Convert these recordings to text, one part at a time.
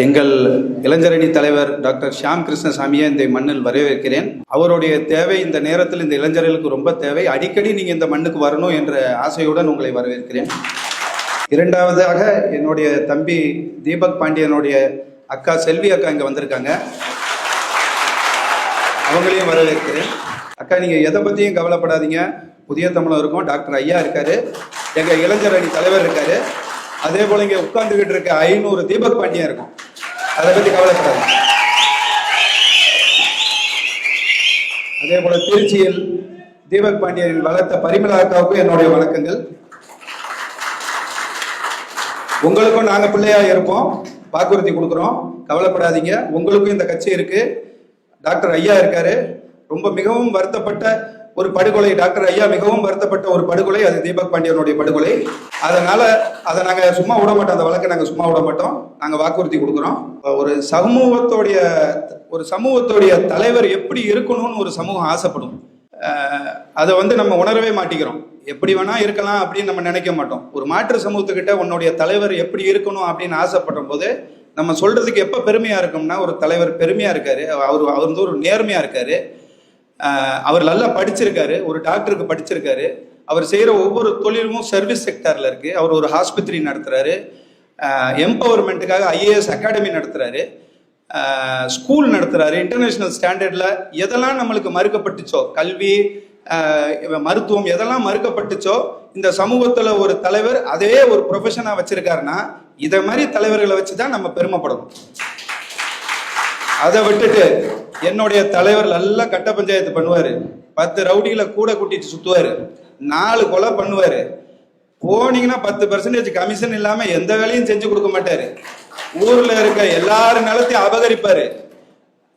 எங்கள் இளைஞரணி தலைவர் டாக்டர் ஷியாம் கிருஷ்ணசாமியை இந்த மண்ணில் வரவேற்கிறேன். அவருடைய தேவை இந்த நேரத்தில் இந்த இளைஞர்களுக்கு ரொம்ப தேவை. அடிக்கடி நீங்க இந்த மண்ணுக்கு வரணும் என்ற ஆசையுடன் உங்களை வரவேற்கிறேன். இரண்டாவதாக என்னுடைய தம்பி தீபக் பாண்டியனுடைய அக்கா செல்வி அக்கா இங்க வந்திருக்காங்க. அவங்களையும் வரவேற்கிறேன். அக்கா, நீங்க எதை பத்தியும் கவலைப்படாதீங்க. புதிய தமிழகம் இருக்கும், டாக்டர் ஐயா இருக்காரு, எங்க இளைஞரணி தலைவர் இருக்காரு, அதே போல இங்க உட்கார்ந்துகிட்டு இருக்க 500 தீபக் பாண்டியன் இருக்கும். அதை பத்தி கவலைப்படாது. அதே போல திருச்சியில் தீபக் பாண்டியன் வளர்த்த பரிமளா அக்காவுக்கும் என்னுடைய வணக்கங்கள். உங்களுக்கும் நாங்க பிள்ளையா இருப்போம், வாக்குறுதி கொடுக்குறோம், கவலைப்படாதீங்க. உங்களுக்கும் இந்த கட்சி இருக்கு, டாக்டர் ஐயா இருக்காரு. ரொம்ப மிகவும் வருத்தப்பட்ட ஒரு படுகொலை, டாக்டர் ஐயா மிகவும் வருத்தப்பட்ட ஒரு படுகொலை, அது தீபக் பாண்டியனுடைய படுகொலை. அதனால அதை நாங்க சும்மா விட மாட்டோம், அந்த வழக்கை நாங்க சும்மா விட மாட்டோம், நாங்க வாக்குறுதி கொடுக்குறோம். ஒரு சமூகத்தோடைய தலைவர் எப்படி இருக்கணும்னு ஒரு சமூகம் ஆசைப்படும். அதை நம்ம உணரவே மாட்டேங்கிறோம். எப்படி வேணா இருக்கலாம் அப்படின்னு நம்ம நினைக்க மாட்டோம். ஒரு மாற்று சமூகத்துக்கிட்ட உன்னுடைய தலைவர் எப்படி இருக்கணும் அப்படின்னு ஆசைப்படும் போது நம்ம சொல்றதுக்கு எப்ப பெருமையா இருக்கும்னா, ஒரு தலைவர் பெருமையா இருக்காரு, அவர் ஒரு நேர்மையா இருக்காரு, அவர் நல்லா படிச்சிருக்காரு, ஒரு டாக்டருக்கு படிச்சிருக்காரு, அவர் செய்யற ஒவ்வொரு தொழிலும் சர்வீஸ் செக்டர்ல இருக்கு. அவர் ஒரு ஆஸ்பத்திரி நடத்துறாரு, எம்பவர்மெண்ட்டுக்காக IAS அகாடமி நடத்துறாரு, ஸ்கூல் நடத்துறாரு. இன்டர்நேஷனல் ஸ்டாண்டர்ட்ல எதெல்லாம் நம்மளுக்கு மறுக்கப்பட்டுச்சோ, கல்வி, மருத்துவம் எதெல்லாம் மறுக்கப்பட்டுச்சோ, இந்த சமூகத்துல ஒரு தலைவர் அதே ஒரு ப்ரொஃபஷனா வச்சிருக்காருன்னா, இதை மாதிரி தலைவர்களை வச்சுதான் நம்ம பெருமைப்படணும். அதை விட்டுட்டு என்னுடைய தலைவர் நல்லா கட்ட பஞ்சாயத்து பண்ணுவாரு, 10 ரவுடிகளை கூட கூட்டிட்டு சுத்துவாரு, 4 கொலை பண்ணுவாரு, போனீங்கன்னா 10% கமிஷன் இல்லாம எந்த வேலையும் செஞ்சு கொடுக்க மாட்டாரு, ஊர்ல இருக்க எல்லாரும் நிலத்தையும் அபகரிப்பாரு.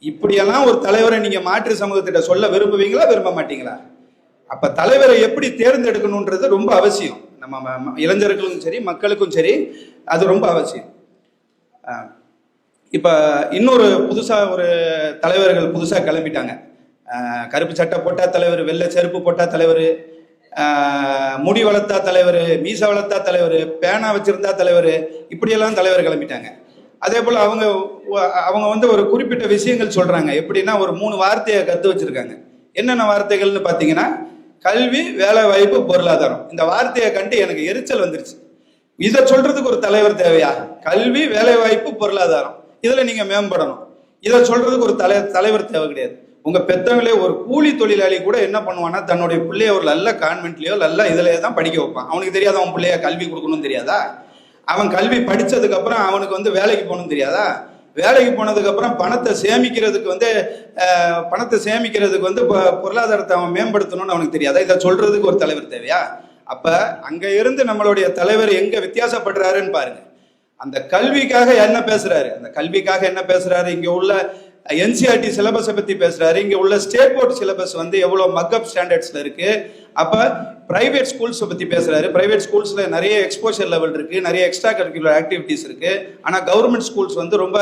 இப்படியெல்லாம் ஒரு தலைவரை நீங்க மாற்று சமூகத்திட்ட சொல்ல விரும்புவீங்களா, விரும்ப மாட்டீங்களா? அப்ப தலைவரை எப்படி தேர்ந்தெடுக்கணும்ன்றது ரொம்ப அவசியம். நம்ம இளைஞர்களுக்கும் சரி, மக்களுக்கும் சரி, அது ரொம்ப அவசியம். இப்ப இன்னொரு ஒரு தலைவர்கள் புதுசா கிளம்பிட்டாங்க. கருப்பு சட்டை போட்டா தலைவர், வெள்ளை செருப்பு போட்டா தலைவர், முடி வளர்த்தா தலைவர், மீச வளர்த்தா தலைவர், பேனா வச்சிருந்தா தலைவர், இப்படியெல்லாம் தலைவர் கிளம்பிட்டாங்க. அதே போல அவங்க ஒரு குறிப்பிட்ட விஷயங்கள் சொல்றாங்க. எப்படின்னா, ஒரு 3 வார்த்தையை கத்து வச்சிருக்காங்க. என்னென்ன வார்த்தைகள்னு பாத்தீங்கன்னா, கல்வி, வேலை வாய்ப்பு, பொருளாதாரம். இந்த வார்த்தையை கண்டு எனக்கு எரிச்சல் வந்துருச்சு. இதை சொல்றதுக்கு ஒரு தலைவர் தேவையா? கல்வி, வேலை வாய்ப்பு, பொருளாதாரம், இதுல நீங்க மேம்படணும். இதை சொல்றதுக்கு ஒரு தலைவர் தேவை கிடையாது. உங்க பெத்தவங்களே ஒரு கூலி தொழிலாளி கூட என்ன பண்ணுவான்னா, தன்னுடைய பிள்ளைய ஒரு நல்ல கான்வென்ட்லயோ நல்ல இதுலயே தான் படிக்க வைப்பான். அவனுக்கு தெரியாத அவன் பிள்ளைய கல்வி கொடுக்கணும்னு தெரியாதா? அவன் கல்வி படிச்சதுக்கு அப்புறம் அவனுக்கு வேலைக்கு போகணும்னு தெரியாதா? வேலைக்கு போனதுக்கு அப்புறம் பணத்தை சேமிக்கிறதுக்கு பொருளாதாரத்தை அவன் மேம்படுத்தணும்னு அவனுக்கு தெரியாதா? இதை சொல்றதுக்கு ஒரு தலைவர் தேவையா? அப்ப அங்க இருந்து நம்மளுடைய தலைவர் எங்க வித்தியாசப்படுறாருன்னு பாருங்க. அந்த கல்விக்காக என்ன பேசுறாரு, இங்க உள்ள NCERT சிலபஸை பத்தி பேசுறாரு, இங்க உள்ள ஸ்டேட் போர்ட் சிலபஸ் எவ்வளவு மக்கப் ஸ்டாண்டர்ட்ஸ்ல இருக்கு. அப்ப பிரைவேட் ஸ்கூல்ஸ் பத்தி பேசுறாரு. பிரைவேட் ஸ்கூல்ஸ்ல நிறைய எக்ஸ்போஷர் லெவல் இருக்கு, நிறைய எக்ஸ்ட்ரா கரிக்குலர் ஆக்டிவிட்டிஸ் இருக்கு. ஆனா கவர்மெண்ட் ஸ்கூல்ஸ் ரொம்ப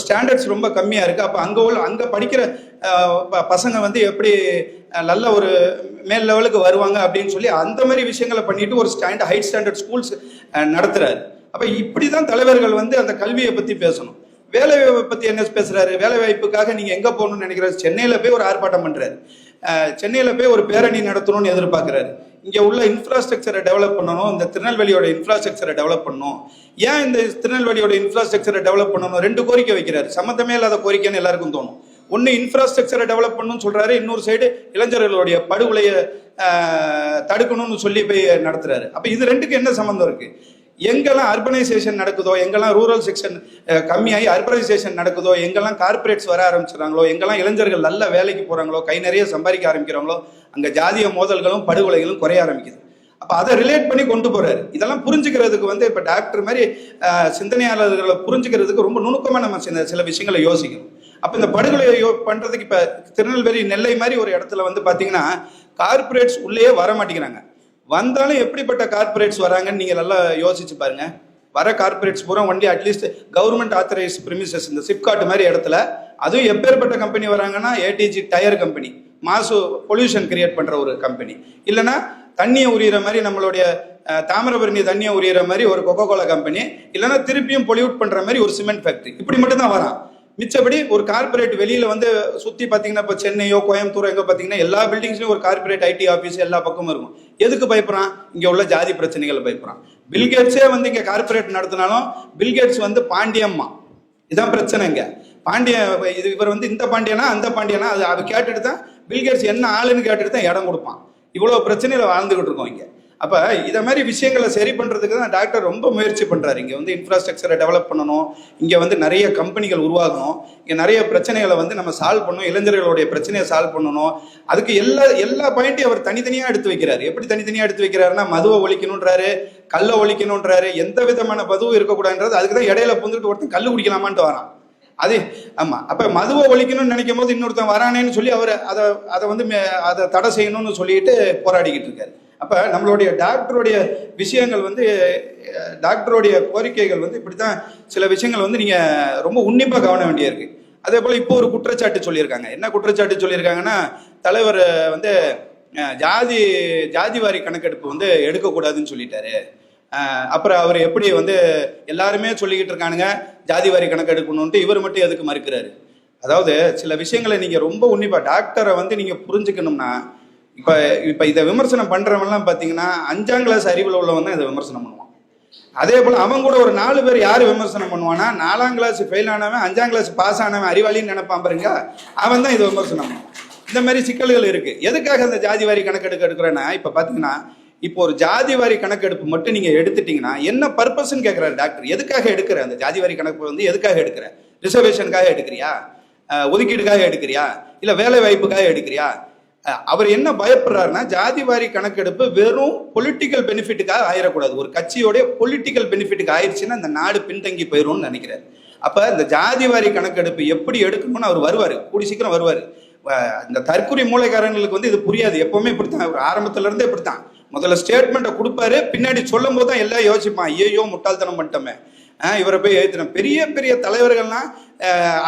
ஸ்டாண்டர்ட்ஸ் ரொம்ப கம்மியா இருக்கு. அப்ப அங்க படிக்கிற பசங்க எப்படி நல்ல ஒரு மேல் லெவலுக்கு வருவாங்க அப்படின்னு சொல்லி அந்த மாதிரி விஷயங்களை பண்ணிட்டு ஒரு ஹை ஸ்டாண்டர்ட் ஸ்கூல்ஸ் நடத்துறாரு. அப்ப இப்படிதான் தலைவர்கள் அந்த கல்வியை பத்தி பேசணும். வேலை வாய்ப்பை பத்தி என்ன பேசுறாரு? வேலை வாய்ப்புக்காக நீங்க எங்க போகணும்னு நினைக்கிறாரு? சென்னையில போய் ஒரு ஆர்ப்பாட்டம் பண்றாரு, சென்னையில போய் ஒரு பேரணி நடத்தணும்னு எதிர்பார்க்கிறாரு. இங்க உள்ள இன்ஃப்ராஸ்ட்ரக்சரை டெவலப் பண்ணணும், இந்த திருநெல்வேலியோட இன்ஃப்ராஸ்ட்ரக்சரை டெவலப் பண்ணணும். ஏன் இந்த திருநெல்வேலியோட இன்ஃப்ராஸ்ட்ரக்சரை டெவலப் பண்ணணும்? 2 கோரிக்கை வைக்கிறாரு. சம்மந்தமே இல்லாத கோரிக்கைன்னு எல்லாருக்கும் தோணும். ஒன்னு இன்ஃப்ராஸ்ட்ரக்சரை டெவலப் பண்ணணும்னு சொல்றாரு, இன்னொரு சைடு இளைஞர்களுடைய படுகொலையை தடுக்கணும்னு சொல்லி போய் நடத்துறாரு. அப்ப இது 2க்கு என்ன சம்பந்தம் இருக்கு? எங்கெல்லாம் அர்பனைசேஷன் நடக்குதோ, எங்கெல்லாம் ரூரல் செக்ஷன் கம்மியாகி அர்பனைசேஷன் நடக்குதோ, எங்கெல்லாம் கார்பரேட்ஸ் வர ஆரம்பிச்சுறாங்களோ, எங்கெல்லாம் இளைஞர்கள் நல்ல வேலைக்கு போறாங்களோ, கை நிறைய சம்பாதிக்க ஆரம்பிக்கிறாங்களோ, அங்க ஜாதிய மோதல்களும் படுகொலைகளும் குறைய ஆரம்பிக்குது. அப்ப அதை ரிலேட் பண்ணி கொண்டு போறாரு. இதெல்லாம் புரிஞ்சுக்கிறதுக்கு இப்ப டாக்டர் மாதிரி சிந்தனையாளர்களை புரிஞ்சுக்கிறதுக்கு ரொம்ப நுணுக்கமா நம்ம சில விஷயங்களை யோசிக்கணும். அப்ப இந்த படுகொலையை பண்றதுக்கு இப்ப திருநெல்வேலி, நெல்லை மாதிரி ஒரு இடத்துல பாத்தீங்கன்னா கார்பரேட்ஸ் உள்ளே வர மாட்டேங்கிறாங்க. வந்தாலும் எப்படிப்பட்ட கார்பரேட்ஸ் வராங்கன்னு நீங்க நல்லா யோசிச்சு பாருங்க. வர கார்பரேட்ஸ் பூரா only at least government authorise premises, இந்த சிப்காட் மாதிரி இடத்துல, அதுவும் எப்பேற்பட்ட கம்பெனி வராங்கன்னா, ATG டயர் கம்பெனி, மாசு பொல்யூஷன் கிரியேட் பண்ற ஒரு கம்பெனி, இல்லைன்னா தண்ணியை உரியிற மாதிரி நம்மளுடைய தாமிரபரணி தண்ணியை உரியிற மாதிரி ஒரு கொக்கோ கோலா கம்பெனி, இல்லைன்னா திருப்பியும் பொல்யூட் பண்ற மாதிரி ஒரு சிமெண்ட் ஃபேக்டரி, இப்படி மட்டும் தான் வரான். மிச்சபடி ஒரு கார்பரேட் வெளியில வந்து சுத்தி பாத்தீங்கன்னா இப்போ சென்னையோ கோயம்புத்தூரோ எங்க பாத்தீங்கன்னா எல்லா பில்டிங்ஸ்லயும் ஒரு கார்பரேட் ஐடி ஆஃபீஸ் எல்லா பக்கமும் இருக்கும். எதுக்கு பயப்படுறான்? இங்க உள்ள ஜாதி பிரச்சனைகளை பயப்படுறான். பில்கேட்ஸே வந்து இங்க கார்பரேட் நடத்தினாலும் பில்கேட்ஸ் வந்து பாண்டியம்மா, இதான் பிரச்சனைங்க. பாண்டிய இவர் வந்து இந்த பாண்டியனா அந்த பாண்டியனா அது கேட்டுட்டு தான் பில்கேட்ஸ் என்ன ஆளுன்னு கேட்டுட்டு தான் இடம் கொடுப்பான். இவ்வளவு பிரச்சனையில வாழ்ந்துகிட்டு இருக்கோம் இங்க. அப்ப இத மாதிரி விஷயங்களை சரி பண்றதுக்கு தான் டாக்டர் ரொம்ப முயற்சி பண்றாரு. இங்க வந்து இன்ஃப்ராஸ்ட்ரக்சரை டெவலப் பண்ணணும், இங்க வந்து நிறைய கம்பெனிகள் உருவாகணும், இங்க நிறைய பிரச்சனைகளை வந்து நம்ம சால்வ் பண்ணணும், இளைஞர்களுடைய பிரச்சனையை சால்வ் பண்ணணும். அதுக்கு எல்லா பாயிண்ட்டையும் அவர் தனித்தனியா எடுத்து வைக்கிறாரு. எப்படி தனித்தனியா எடுத்து வைக்கிறாருன்னா, மதுவை ஒழிக்கணும்ன்றாரு, கல்லை ஒழிக்கணும்ன்றாரு, எந்த விதமான மதுவும் இருக்கக்கூடாதுன்றது. அதுக்கு தான் இடையில புந்துட்டு ஒருத்தன் கல்லு குடிக்கலாமான்ட்டு வரான். அது ஆமா. அப்ப மதுவை ஒழிக்கணும்னு நினைக்கும் போது இன்னொருத்தன் வரானேன்னு சொல்லி அவர் அதை வந்து அதை தடை செய்யணும்னு சொல்லிட்டு போராடிக்கிட்டு இருக்காரு. அப்ப நம்மளுடைய டாக்டருடைய விஷயங்கள் வந்து, டாக்டருடைய கோரிக்கைகள் வந்து இப்படித்தான் சில விஷயங்கள் வந்து நீங்க ரொம்ப உன்னிப்பா கவன வேண்டிய இருக்கு. அதே போல இப்போ ஒரு குற்றச்சாட்டு சொல்லியிருக்காங்க. என்ன குற்றச்சாட்டு சொல்லியிருக்காங்கன்னா, தலைவர் வந்து ஜாதிவாரி கணக்கெடுப்பு வந்து எடுக்கக்கூடாதுன்னு சொல்லிட்டாரு. அப்புறம் அவர் எப்படி வந்து எல்லாருமே சொல்லிக்கிட்டு இருக்கானுங்க ஜாதிவாரி கணக்கெடுக்கணும்ட்டு, இவர் மட்டும் எதுக்கு மறுக்கிறாரு? அதாவது சில விஷயங்களை நீங்க ரொம்ப உன்னிப்பா டாக்டரை வந்து நீங்க புரிஞ்சுக்கணும்னா, இப்ப இதை விமர்சனம் பண்றவன்லாம் பாத்தீங்கன்னா 5ஆம் கிளாஸ் அறிவில் உள்ளவன் தான் இதை விமர்சனம் பண்ணுவான். அதே போல அவன் கூட ஒரு 4 பேர் யாரு விமர்சனம் பண்ணுவானா, 4ஆம் கிளாஸ் ஃபெயில் ஆனவன் 5ஆம் கிளாஸ் பாஸ் ஆனவன் அறிவாளின்னு நினைப்பான் பாருங்க, அவன் தான் இதை விமர்சனம் பண்ணுவான். இந்த மாதிரி சிக்கல்கள் இருக்கு. எதுக்காக அந்த ஜாதிவாரி கணக்கெடுக்க எடுக்கிறேன்னா, இப்ப பாத்தீங்கன்னா இப்போ ஒரு ஜாதிவாரி கணக்கெடுப்பு மட்டும் நீங்க எடுத்துட்டீங்கன்னா என்ன பர்பஸ்ன்னு கேட்கிறாரு டாக்டர். எதுக்காக எடுக்கிற அந்த ஜாதிவாரி கணக்கு வந்து எதுக்காக எடுக்கிற? ரிசர்வேஷனுக்காக எடுக்கிறியா? ஒதுக்கீடுக்காக எடுக்கிறியா? இல்ல வேலை வாய்ப்புக்காக எடுக்கிறியா? அவர் என்ன பயப்படுறாருன்னா, ஜாதிவாரி கணக்கெடுப்பு வெறும் பொலிட்டிக்கல் பெனிஃபிட்டுக்காக ஆயிடக்கூடாது. ஒரு கட்சியோட பொலிட்டிக்கல் பெனிஃபிட்டுக்கு ஆயிடுச்சுன்னா இந்த நாடு பின்தங்கி போயிடும்னு நினைக்கிறாரு. அப்ப இந்த ஜாதிவாரி கணக்கெடுப்பு எப்படி எடுக்கணும்னு அவர் வருவாரு, கூடி சீக்கிரம் வருவாரு. இந்த தற்கொலை மூளைக்காரங்களுக்கு வந்து இது புரியாது. எப்பவுமே இப்படித்தான், ஒரு ஆரம்பத்துல இருந்தே இப்படித்தான். முதல்ல ஸ்டேட்மெண்ட்டை கொடுப்பாரு, பின்னாடி சொல்லும் போது தான் எல்லாம் யோசிப்பான், ஐயோ முட்டாள்தனம் பண்ணிட்டோமே, இவரை போய் எழுத்தின. பெரிய பெரிய தலைவர்கள்லாம்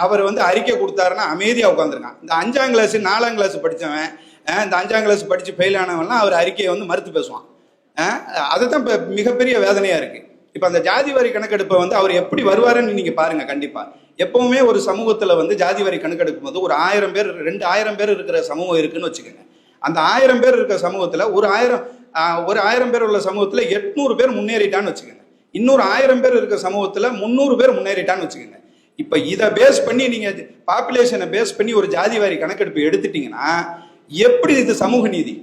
அவர் வந்து அறிக்கை கொடுத்தாருன்னா அமைதியா உட்காந்துருக்கான். இந்த 5ஆம் கிளாஸ் 4ஆம் கிளாஸ் படித்தவன், இந்த 5ஆம் கிளாஸ் படிச்சு ஃபெயில் ஆனவன்லாம் அவர் அறிக்கையை வந்து மறுத்து பேசுவான். அதுதான் இப்போ மிகப்பெரிய வேதனையா இருக்கு. இப்போ அந்த ஜாதிவாரி கணக்கெடுப்பை வந்து அவர் எப்படி வருவாருன்னு நீங்க பாருங்க. கண்டிப்பா எப்பவுமே ஒரு சமூகத்துல வந்து ஜாதிவாரி கணக்கெடுக்கும் போது ஒரு 1000 பேர் 2000 பேர் இருக்கிற சமூகம் இருக்குன்னு வச்சுக்கோங்க. அந்த 1000 பேர் இருக்கிற சமூகத்துல ஒரு 1000 பேர் உள்ள சமூகத்துல 800 பேர் முன்னேறிட்டான்னு வச்சுக்கோங்க. இன்னொரு 1000 பேர் இருக்கிற சமூகத்துல 300 பேர் முன்னேறிட்டான்னு வச்சுக்கோங்க. இப்ப இதை பேஸ் பண்ணி நீங்க பாப்புலேஷனை பேஸ் பண்ணி ஒரு ஜாதிவாரி கணக்கெடுப்பு எடுத்துட்டீங்கன்னா எப்படி இது சமூக நீதி?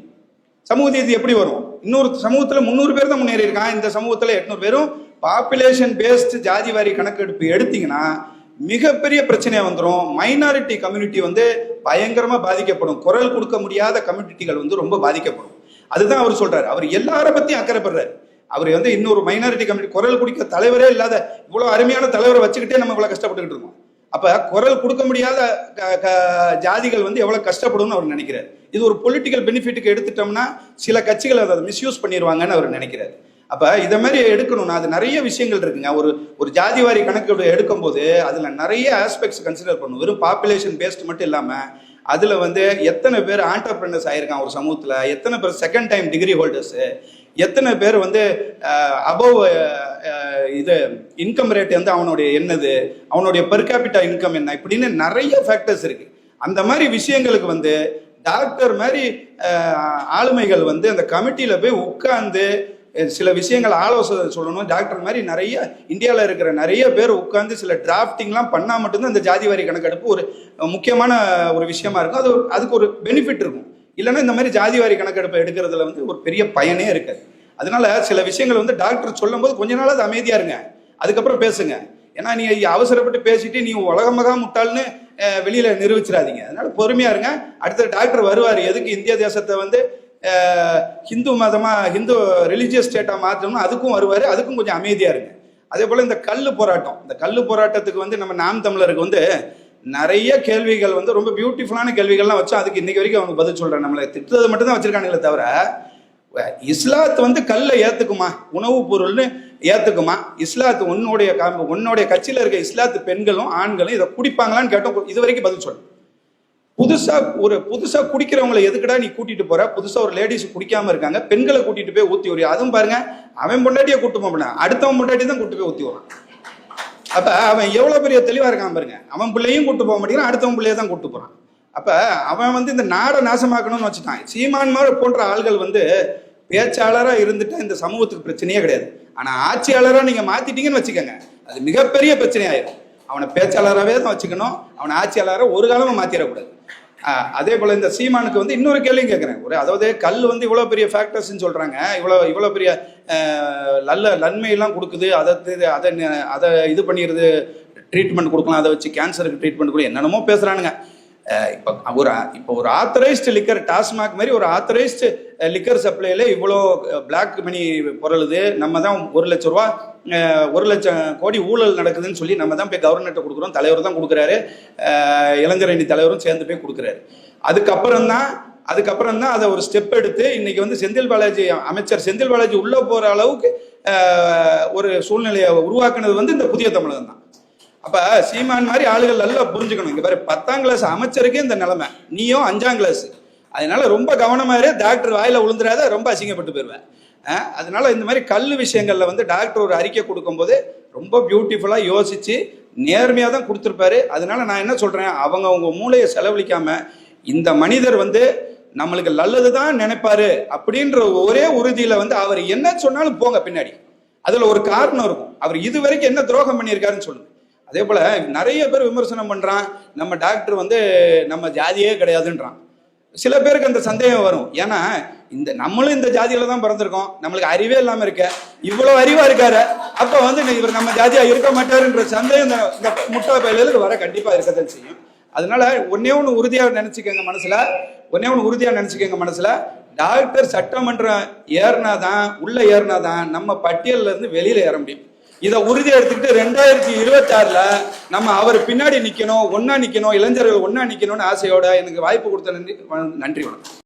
சமூக நீதி எப்படி வரும்? இன்னொரு சமூகத்துல 300 பேர் தான் முன்னேறி இருக்கான், இந்த சமூகத்துல 800 பேரும். பாப்புலேஷன் பேஸ்டு ஜாதிவாரி கணக்கெடுப்பு எடுத்தீங்கன்னா மிகப்பெரிய பிரச்சனையா வந்துடும். மைனாரிட்டி கம்யூனிட்டி வந்து பயங்கரமா பாதிக்கப்படும். குரல் கொடுக்க முடியாத கம்யூனிட்டிகள் வந்து ரொம்ப பாதிக்கப்படும். அதுதான் அவர் சொல்றாரு. அவர் எல்லார பத்தியும் அக்கறைப்படுறாரு. அவர் வந்து இன்னொரு மைனாரிட்டி கம்யூனிட்டி குரல் குடிக்க தலைவரே இல்லாத இவ்வளவு அருமையான தலைவரை வச்சுக்கிட்டே நம்ம இவ்வளவு கஷ்டப்பட்டுக்கிட்டு இருக்கோம். அப்ப குரல் கொடுக்க முடியாத ஜாதிகள் வந்து எவ்வளவு கஷ்டப்படும்னு அவர் நினைக்கிறார். இது ஒரு பொலிட்டிக்கல் பெனிஃபிட்டுக்கு எடுத்துட்டோம்னா சில கட்சிகள் அதை மிஸ்யூஸ் பண்ணிடுவாங்கன்னு அவர் நினைக்கிறார். அப்ப இதை மாதிரி எடுக்கணும்னா அது நிறைய விஷயங்கள் இருக்குங்க. ஒரு ஜாதிவாரி கணக்கு எடுக்கும் போது அதுல நிறைய ஆஸ்பெக்ட்ஸ் கன்சிடர் பண்ணணும். வெறும் பாப்புலேஷன் பேஸ்ட் மட்டும் இல்லாம அதுல வந்து எத்தனை பேர் ஆண்டர்பிரினர்ஸ் ஆயிருக்கான் ஒரு சமூகத்துல, எத்தனை பேர் செகண்ட் டைம் டிகிரி ஹோல்டர்ஸ், எத்தனை பேர் வந்து அபவ் இது இன்கம் ரேட் வந்து அவனுடைய என்னது, அவனுடைய பெர் கேபிட்டா இன்கம் என்ன, இப்படின்னு நிறைய ஃபேக்டர்ஸ் இருக்கு. அந்த மாதிரி விஷயங்களுக்கு வந்து டாக்டர் மாதிரி ஆளுமைகள் வந்து அந்த கமிட்டியில போய் உட்கார்ந்து சில விஷயங்கள் ஆலோசனை சொல்லணும். டாக்டர் மாதிரி நிறைய இந்தியாவில் இருக்கிற நிறைய பேர் உட்கார்ந்து சில டிராஃப்டிங்லாம் பண்ணால் மட்டும்தான் இந்த ஜாதிவாரி கணக்கெடுப்பு ஒரு முக்கியமான ஒரு விஷயமா இருக்கும். அதுக்கு ஒரு பெனிஃபிட் இருக்கும். இல்லைன்னா இந்த மாதிரி ஜாதிவாரி கணக்கெடுப்பை எடுக்கிறதுல வந்து ஒரு பெரிய பயனே இருக்காது. அதனால சில விஷயங்கள் வந்து டாக்டர் சொல்லும் போது கொஞ்ச நாள் அது அமைதியா இருங்க, அதுக்கப்புறம் பேசுங்க. ஏன்னா நீ அவசரப்பட்டு பேசிட்டு நீ உலகமகா முட்டாள்னு வெளியில நிரூபிச்சிடாதீங்க. அதனால பொறுமையா இருங்க. அடுத்த டாக்டர் வருவார். எதுக்கு இந்திய தேசத்தை வந்து ஹிந்து மதமா ஹிந்து ரிலிஜியஸ் ஸ்டேட்டா மாற்றணும், அதுக்கும் வருவாரு. அதுக்கும் கொஞ்சம் அமைதியா இருங்க. அதே போல இந்த கல்லு போராட்டத்துக்கு வந்து நம்ம நாம் தமிழருக்கு வந்து நிறைய கேள்விகள் வந்து ரொம்ப பியூட்டிஃபுல்லான கேள்விகள்லாம் வச்சோம். அதுக்கு இன்னைக்கு வரைக்கும் அவங்க பதில் சொல்றேன். நம்மளை திட்டுறது மட்டும் தான் வச்சிருக்காங்களே தவிர இஸ்லாத்து வந்து கல்லை ஏத்துக்குமா, உணவு பொருள்னு ஏத்துக்குமா? இஸ்லாத்து உன்னுடைய கட்சியில இருக்க இஸ்லாத்து பெண்களும் ஆண்களும் இதை குடிப்பாங்களான்னு கேட்டோம். இது வரைக்கும் பதில் சொல்ல. புதுசா குடிக்கிறவங்களை எதுக்குடா நீ கூட்டிட்டு போற? புதுசா ஒரு லேடிஸ் குடிக்காம இருக்காங்க, பெண்களை கூட்டிட்டு போய் ஊத்தி வரையும். அதுவும் பாருங்க, அவன் பொண்டாட்டியை கூட்டு போன அடுத்தவன் பொண்டாட்டி தான் கூட்டு போய் ஊத்தி வரான். அப்ப அவன் எவ்வளவு பெரிய தெளிவா இருக்கான் பாருங்க. அவன் பிள்ளையும் கூட்டு போக மாட்டேங்கிறான், அடுத்தவன் பிள்ளைய தான் கூட்டு போறான். அப்ப அவன் வந்து இந்த நாடை நாசமாக்கணும்னு வச்சுட்டான். சீமான் போன்ற ஆள்கள் வந்து பேச்சாளரா இருந்துட்டு இந்த சமூகத்துக்கு பிரச்சனையே கிடையாது. ஆனா ஆட்சியாளரா நீங்க மாத்திட்டீங்கன்னு வச்சுக்கோங்க, அது மிகப்பெரிய பிரச்சனை ஆயிரும். அவனை பேச்சாளராகவே தான் வச்சுக்கணும், அவனை ஆட்சியாளராக ஒரு காலமும் மாத்திடக்கூடாது. அதே போல இந்த சீமானுக்கு வந்து இன்னொரு கேள்வியும் கேட்குறேன். அதாவது கல் வந்து இவ்வளோ பெரிய ஃபேக்டர்ஸ்ன்னு சொல்றாங்க, இவ்வளோ பெரிய நன்மையெல்லாம் கொடுக்குது, அதை இது பண்ணிடுது, ட்ரீட்மெண்ட் கொடுக்கலாம், அதை வச்சு கேன்சருக்கு ட்ரீட்மெண்ட் கொடுக்கும், என்னென்னமோ பேசுறானுங்க. இப்போ ஒரு ஆத்தரைஸ்டு லிக்கர், டாஸ்மாக் மாதிரி ஒரு ஆத்தரைஸ்டு லிக்கர் சப்ளைல இவ்வளோ பிளாக் மணி பொருளுது. நம்ம தான் 1 லட்சம் ரூபா 1 லட்சம் கோடி ஊழல் நடக்குதுன்னு சொல்லி நம்ம தான் போய் கவர்னர்கிட்ட கொடுக்குறோம். தலைவர் தான் கொடுக்குறாரு, இளைஞரணி தலைவரும் சேர்ந்து போய் கொடுக்குறாரு. அதுக்கப்புறம் தான் அதை ஒரு ஸ்டெப் எடுத்து இன்னைக்கு வந்து அமைச்சர் செந்தில் பாலாஜி உள்ள போற அளவுக்கு ஒரு சூழ்நிலையை உருவாக்குனது வந்து இந்த புதிய தமிழகம் தான். அப்ப சீமான் மாதிரி ஆளுகள் நல்லா புரிஞ்சுக்கணும். இங்க பாரு, 10ஆம் கிளாஸ் அமைச்சருக்கே இந்த நிலைமை, நீயும் 5ஆம் கிளாஸ். அதனால ரொம்ப கவனமா இரு, டாக்டர் வாயில விழுந்துடாத, ரொம்ப அசிங்கப்பட்டு போயிருவேன். அதனால இந்த மாதிரி கல் விஷயங்கள்ல வந்து டாக்டர் ஒரு அறிக்கை கொடுக்கும்போது ரொம்ப பியூட்டிஃபுல்லா யோசிச்சு நேர்மையா தான் கொடுத்துருப்பாரு. அதனால நான் என்ன சொல்றேன், அவங்க மூளையை செலவழிக்காம இந்த மனிதர் வந்து நம்மளுக்கு நல்லதுதான் நினைப்பாரு அப்படின்ற ஒரே உறுதியில வந்து அவர் என்ன சொன்னாலும் போங்க பின்னாடி. அதுல ஒரு காரணம் இருக்கும், அவர் இது வரைக்கும் என்ன துரோகம் பண்ணியிருக்காருன்னு சொல்லுங்க. அதே போல நிறைய பேர் விமர்சனம் பண்றான், நம்ம டாக்டர் வந்து நம்ம ஜாதியே கிடையாதுன்றான். சில பேருக்கு அந்த சந்தேகம் வரும், ஏன்னா நம்மளும் இந்த ஜாதியில தான் பிறந்திருக்கோம், நம்மளுக்கு அறிவே இல்லாம இருக்க, இவ்வளவு அறிவா இருக்காரு, அப்ப வந்து இவர் நம்ம ஜாதியா இருக்க மாட்டாருன்ற சந்தேகம் இந்த முட்டா பயிலுக்கு வர கண்டிப்பா இருக்கத்தான் செய்யும். அதனால ஒன்னே ஒன்று உறுதியா நினைச்சுக்கோங்க மனசுல, டாக்டர் சட்டமன்றம் உள்ள ஏறினாதான் நம்ம பட்டியல்ல இருந்து வெளியில ஏற முடியும். இதை உறுதியை எடுத்துக்கிட்டு 2026ல நம்ம அவர் பின்னாடி நிக்கணும், ஒன்னா நிக்கணும், இளைஞர்கள் ஒன்னா நிக்கணும்னு ஆசையோட எனக்கு வாய்ப்பு கொடுத்த நன்றி வணக்கம்.